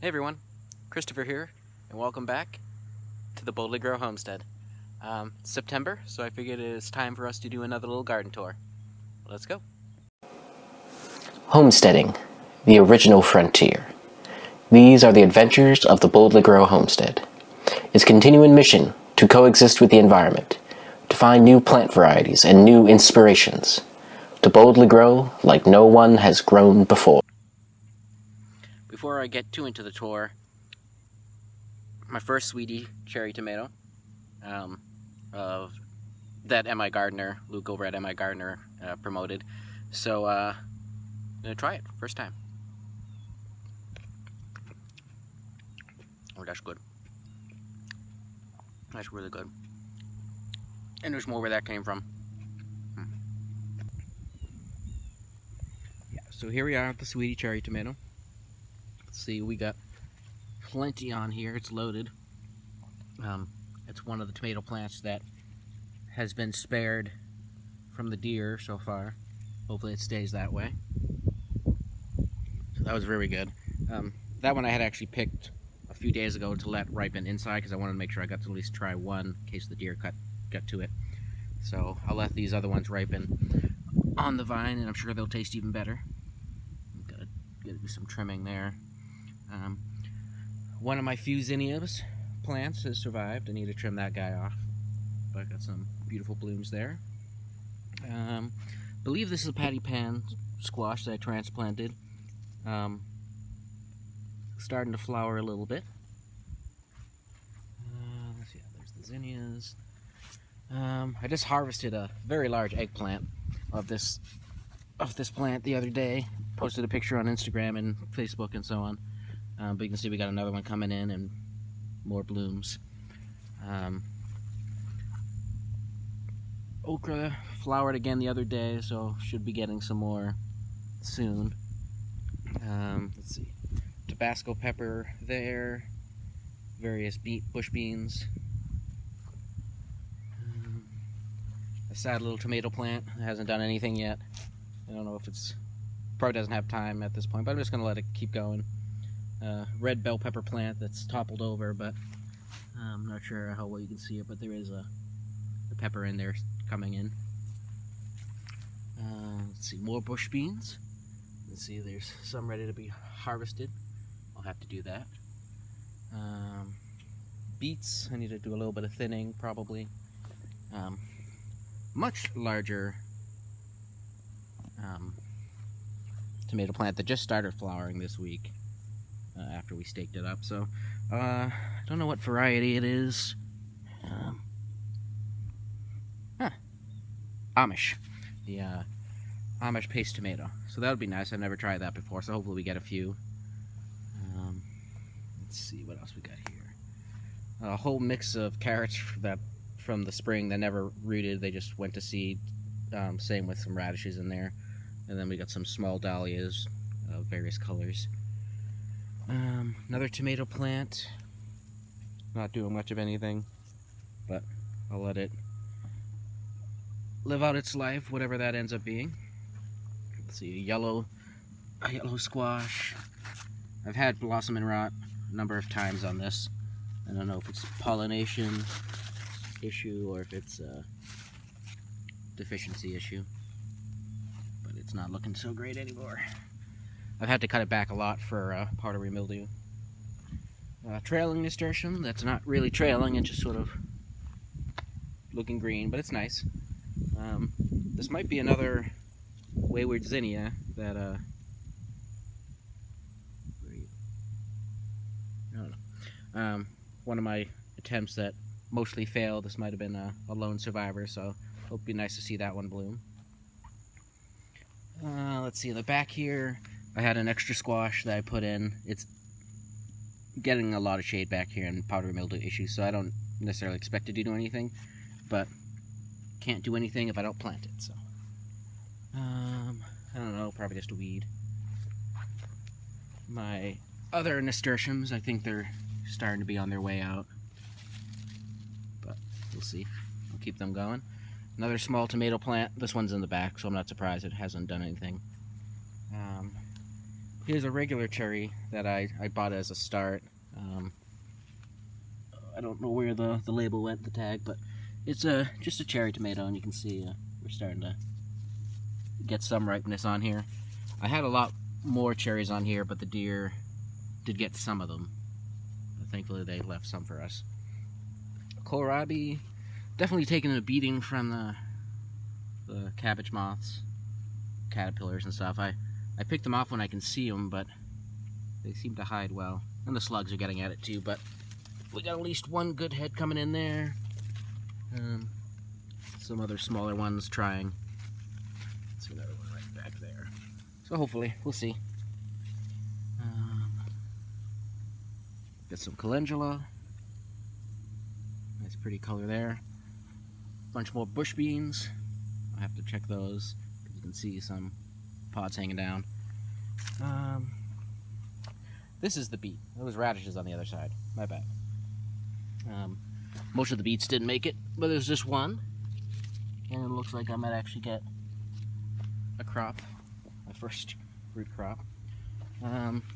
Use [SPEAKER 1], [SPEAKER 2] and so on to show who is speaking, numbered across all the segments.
[SPEAKER 1] Hey everyone, Christopher here, and welcome back to the Boldly Grow Homestead. It's September, so I figured it's time for us to do another little garden tour. Let's go.
[SPEAKER 2] Homesteading, the original frontier. These are the adventures of the Boldly Grow Homestead. Its continuing mission to coexist with the environment, to find new plant varieties and new inspirations, to boldly grow like no one has grown before.
[SPEAKER 1] Before I get too into the tour, my first sweetie cherry tomato of that MI Gardener, Luke over at MI Gardener promoted. So I'm gonna try it first time. Oh, that's good. That's really good. And there's more where that came from. Yeah, so here we are with the sweetie cherry tomato. Let's see, we got plenty on here. It's loaded. It's one of the tomato plants that has been spared from the deer so far. Hopefully it stays that way. So that was very good. That one I had actually picked a few days ago to let ripen inside because I wanted to make sure I got to at least try one in case the deer got to it. So I'll let these other ones ripen on the vine, and I'm sure they'll taste even better. Gotta do some trimming there. One of my few zinnias plants has survived. I need to trim that guy off, but I got some beautiful blooms there. Believe this is a patty pan squash that I transplanted. Starting to flower a little bit. Let's see, there's the zinnias. I just harvested a very large eggplant of this plant the other day. Posted a picture on Instagram and Facebook and so on. But you can see we got another one coming in and more blooms. Okra flowered again the other day, so should be getting some more soon. Let's see, Tabasco pepper there, various bush beans. A sad little tomato plant. It hasn't done anything yet. I don't know if probably doesn't have time at this point, but I'm just gonna let it keep going. Red bell pepper plant that's toppled over, but I'm not sure how well you can see it, but there is a pepper in there coming in. Let's see, more bush beans. Let's see, there's some ready to be harvested. I'll have to do that. Beets, I need to do a little bit of thinning, probably. Much larger tomato plant that just started flowering this week. After we staked it up, so I don't know what variety it is. Amish, the Amish paste tomato. So that would be nice. I've never tried that before, so hopefully we get a few. Let's see what else we got here. A whole mix of carrots from the spring that never rooted. They just went to seed. Same with some radishes in there, and then we got some small dahlias of various colors. Another tomato plant. Not doing much of anything, but I'll let it live out its life, whatever that ends up being. Let's see, a yellow squash. I've had blossom and rot a number of times on this. I don't know if it's a pollination issue or if it's a deficiency issue, but it's not looking so great anymore. I've had to cut it back a lot for powdery mildew. Trailing nasturtium, that's not really trailing, it's just sort of looking green, but it's nice. This might be another wayward zinnia that, I don't know. One of my attempts that mostly failed. This might have been a lone survivor, so hope it'd be nice to see that one bloom. Let's see, in the back here, I had an extra squash that I put in. It's getting a lot of shade back here and powdery mildew issues, so I don't necessarily expect it to do anything, but can't do anything if I don't plant it, so. I don't know, probably just a weed. My other nasturtiums, I think they're starting to be on their way out, but we'll see. I'll keep them going. Another small tomato plant. This one's in the back, so I'm not surprised it hasn't done anything. Here's a regular cherry that I bought as a start. I don't know where the label went, the tag, but it's just a cherry tomato, and you can see we're starting to get some ripeness on here. I had a lot more cherries on here, but the deer did get some of them. But thankfully, they left some for us. Kohlrabi, definitely taking a beating from the cabbage moths, caterpillars and stuff. I picked them off when I can see them, but they seem to hide well. And the slugs are getting at it too, but we got at least one good head coming in there. Some other smaller ones trying. Let's see another one right back there. So hopefully, we'll see. Got some calendula. Nice pretty color there. Bunch more bush beans. I'll have to check those, because you can see some pods hanging down. This is the beet. There was radishes on the other side. My bad. Most of the beets didn't make it, but there's just one. And it looks like I might actually get a crop. My first root crop.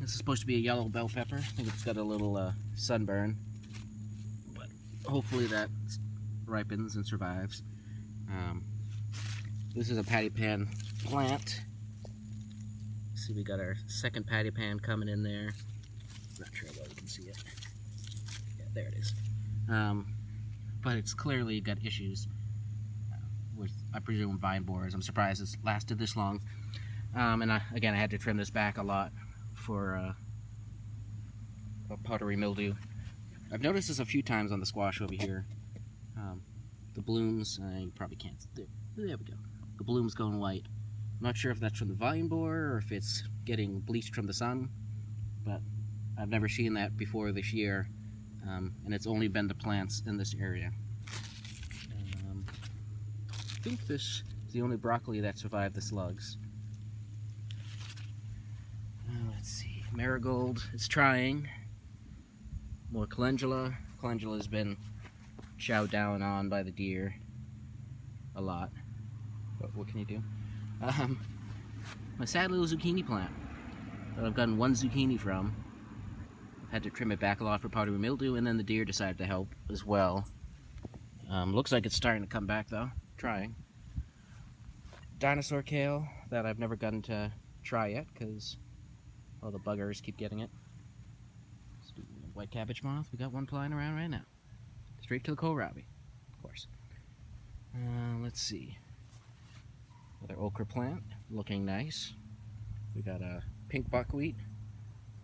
[SPEAKER 1] This is supposed to be a yellow bell pepper. I think it's got a little sunburn. But hopefully that ripens and survives. This is a patty pan plant. See, we got our second patty pan coming in there. Not sure how well you can see it. Yeah, there it is. But it's clearly got issues with, I presume, vine borers. I'm surprised it's lasted this long. And again, I had to trim this back a lot for powdery mildew. I've noticed this a few times on the squash over here. The blooms, you probably can't. There we go. The bloom's going white. I'm not sure if that's from the vine borer or if it's getting bleached from the sun, but I've never seen that before this year, and it's only been the plants in this area. I think this is the only broccoli that survived the slugs. Let's see, marigold is trying. More calendula. Calendula has been chowed down on by the deer a lot, but what can you do? My sad little zucchini plant that I've gotten one zucchini from. I've had to trim it back a lot for powdery mildew, and then the deer decided to help as well. Looks like it's starting to come back though. Trying. Dinosaur kale that I've never gotten to try yet because all the buggers keep getting it. White cabbage moth, we got one flying around right now. Straight to the kohlrabi, of course. Let's see. Another okra plant, looking nice. We got a pink buckwheat,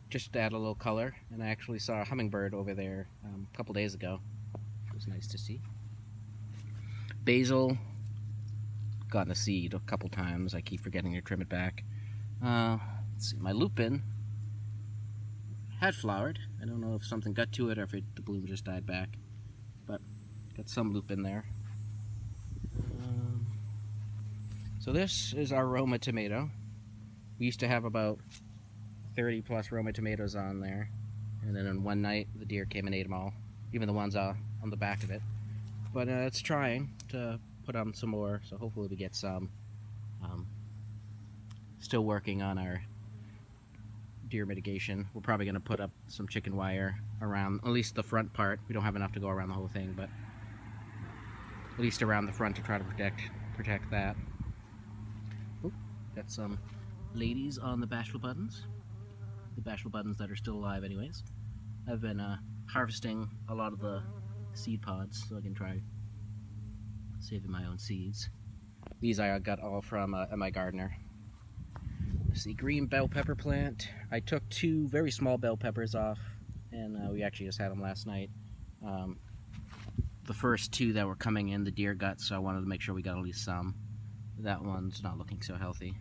[SPEAKER 1] just to add a little color. And I actually saw a hummingbird over there a couple days ago. It was nice to see. Basil, gotten a seed a couple times. I keep forgetting to trim it back. Let's see, my lupin had flowered. I don't know if something got to it or if the bloom just died back, but got some lupin there. So this is our Roma tomato. We used to have about 30 plus Roma tomatoes on there, and then in one night the deer came and ate them all, even the ones on the back of it. But it's trying to put on some more, so hopefully we get some. Still working on our deer mitigation. We're probably going to put up some chicken wire around at least the front part. We don't have enough to go around the whole thing, but at least around the front to try to protect that. Ooh, got some ladies on the bashful buttons. The bashful buttons that are still alive anyways. I've been harvesting a lot of the seed pods so I can try saving my own seeds. These I got all from my gardener. Let's see, green bell pepper plant. I took 2 very small bell peppers off, and we actually just had them last night. The first 2 that were coming in, the deer got, so I wanted to make sure we got at least some. That one's not looking so healthy.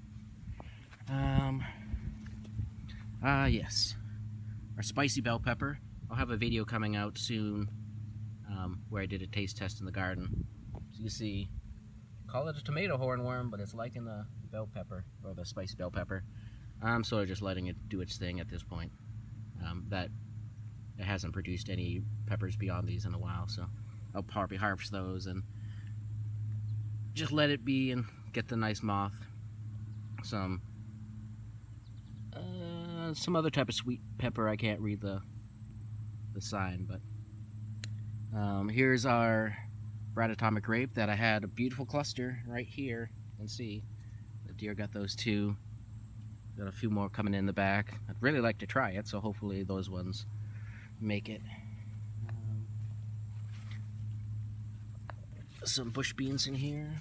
[SPEAKER 1] Yes, our spicy bell pepper. I'll have a video coming out soon where I did a taste test in the garden. So you see, call it a tomato hornworm, but it's liking the bell pepper, or the spicy bell pepper. I'm sort of just letting it do its thing at this point. That it hasn't produced any peppers beyond these in a while, so I'll probably harvest those and just let it be and get the nice moth some some other type of sweet pepper. I can't read the sign, but here's our red atomic grape that I had a beautiful cluster right here. You can see the deer got those two. Got a few more coming in the back. I'd really like to try it, so hopefully those ones make it. Some bush beans in here.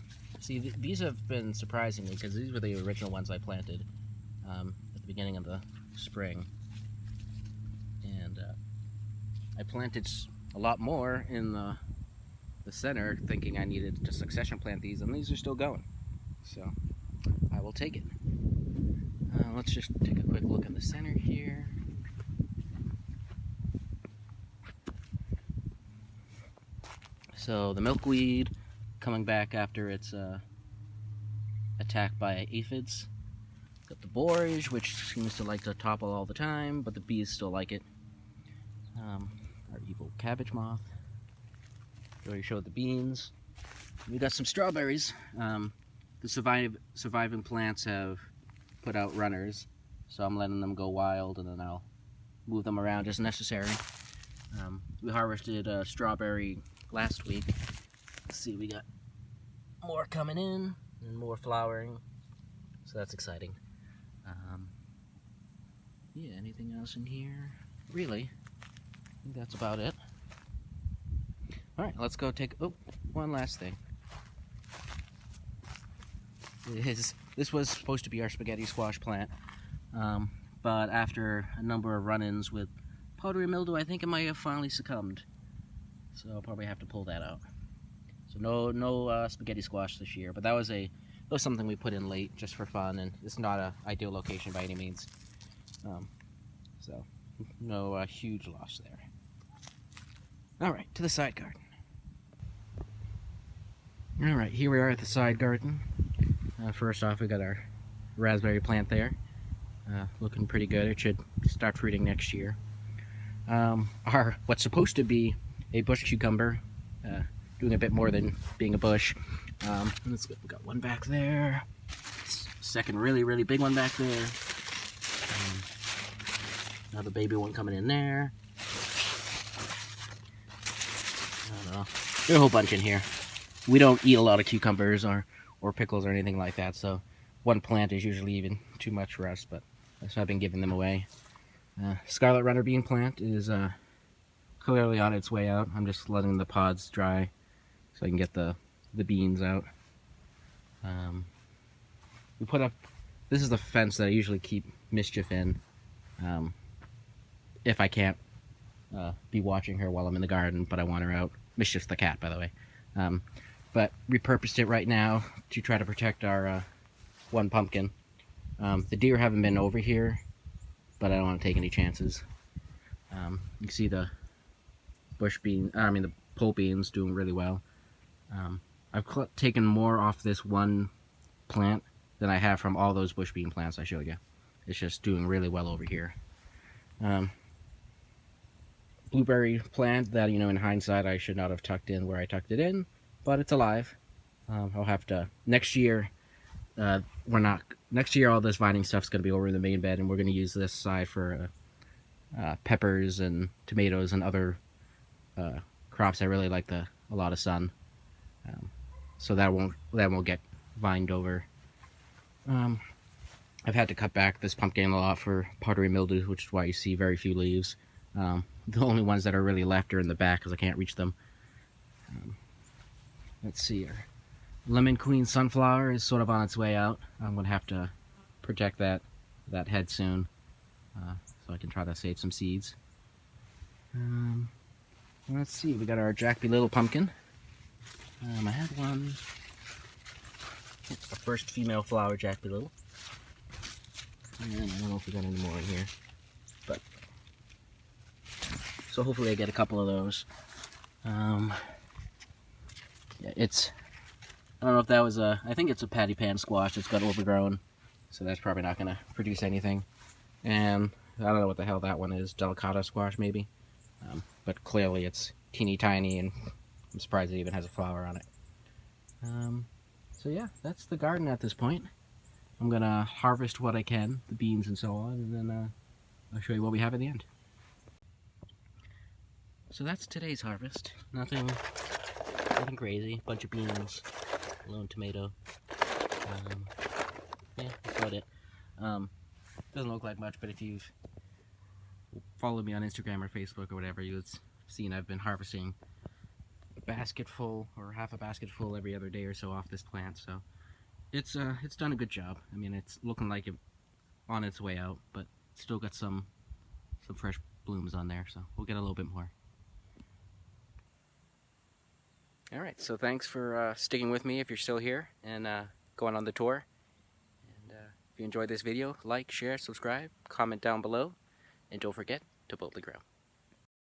[SPEAKER 1] See, these have been surprising me because these were the original ones I planted at the beginning of the spring. And I planted a lot more in the center, thinking I needed to succession plant these, and these are still going. So I will take it. Let's just take a quick look in the center here. So the milkweed coming back after its attacked by aphids. Got the borage, which seems to like to topple all the time, but the bees still like it. Our evil cabbage moth. Already showed the beans. We got some strawberries. The surviving plants have put out runners, so I'm letting them go wild, and then I'll move them around as necessary. We harvested a strawberry last week. Let's see, we got more coming in and more flowering, so that's exciting. Yeah, anything else in here? Really, I think that's about it. Alright, let's go take, one last thing. This was supposed to be our spaghetti squash plant, but after a number of run-ins with powdery mildew, I think it might have finally succumbed. So I'll probably have to pull that out. So no spaghetti squash this year, but that was something we put in late just for fun, and it's not an ideal location by any means. So no huge loss there. Alright, to the side garden. Alright, here we are at the side garden. First off, we got our raspberry plant there. Looking pretty good. It should start fruiting next year. Our what's supposed to be a bush cucumber, doing a bit more than being a bush. Let's go. We got one back there. Second really big one back there. Another baby one coming in there. I don't know. There's a whole bunch in here. We don't eat a lot of cucumbers or pickles or anything like that, so one plant is usually even too much for us, but that's why I've been giving them away. Scarlet runner bean plant is clearly on its way out. I'm just letting the pods dry so I can get the beans out. We put up, this is the fence that I usually keep mischief in, if I can't be watching her while I'm in the garden, but I want her out. Mischief's the cat, by the way. But repurposed it right now to try to protect our one pumpkin. The deer haven't been over here, but I don't want to take any chances. You can see the the pole beans doing really well. I've taken more off this one plant than I have from all those bush bean plants I showed you. It's just doing really well over here. Blueberry plant that, in hindsight, I should not have tucked in where I tucked it in, but it's alive. I'll have to, next year, next year all this vining stuff's going to be over in the main bed, and we're going to use this side for peppers and tomatoes and other crops that really like a lot of sun. So that won't get vined over. I've had to cut back this pumpkin a lot for powdery mildew, which is why you see very few leaves. The only ones that are really left are in the back because I can't reach them. Let's see here. Lemon Queen sunflower is sort of on its way out. I'm going to have to protect that head soon, so I can try to save some seeds. Let's see, we got our Jack Be Little pumpkin. I had one, the first female flower Jack Be Little. And I don't know if we got any more in here, but so hopefully I get a couple of those. Yeah, I don't know if that was I think it's a patty pan squash. It's got overgrown, so that's probably not going to produce anything. And I don't know what the hell that one is, delicata squash maybe. But clearly it's teeny tiny, and I'm surprised it even has a flower on it. So yeah, that's the garden at this point. I'm going to harvest what I can, the beans and so on, and then I'll show you what we have at the end. So that's today's harvest. Nothing crazy. Bunch of beans, lone tomato. Yeah, that's about it. Doesn't look like much, but if you've followed me on Instagram or Facebook or whatever, you've seen I've been harvesting a basketful or half a basketful every other day or so off this plant. So it's done a good job. I mean, it's looking like it on its way out, but still got some fresh blooms on there. So we'll get a little bit more. All right, so thanks for sticking with me if you're still here and going on the tour. And if you enjoyed this video, like, share, subscribe, comment down below, and don't forget to boldly grow.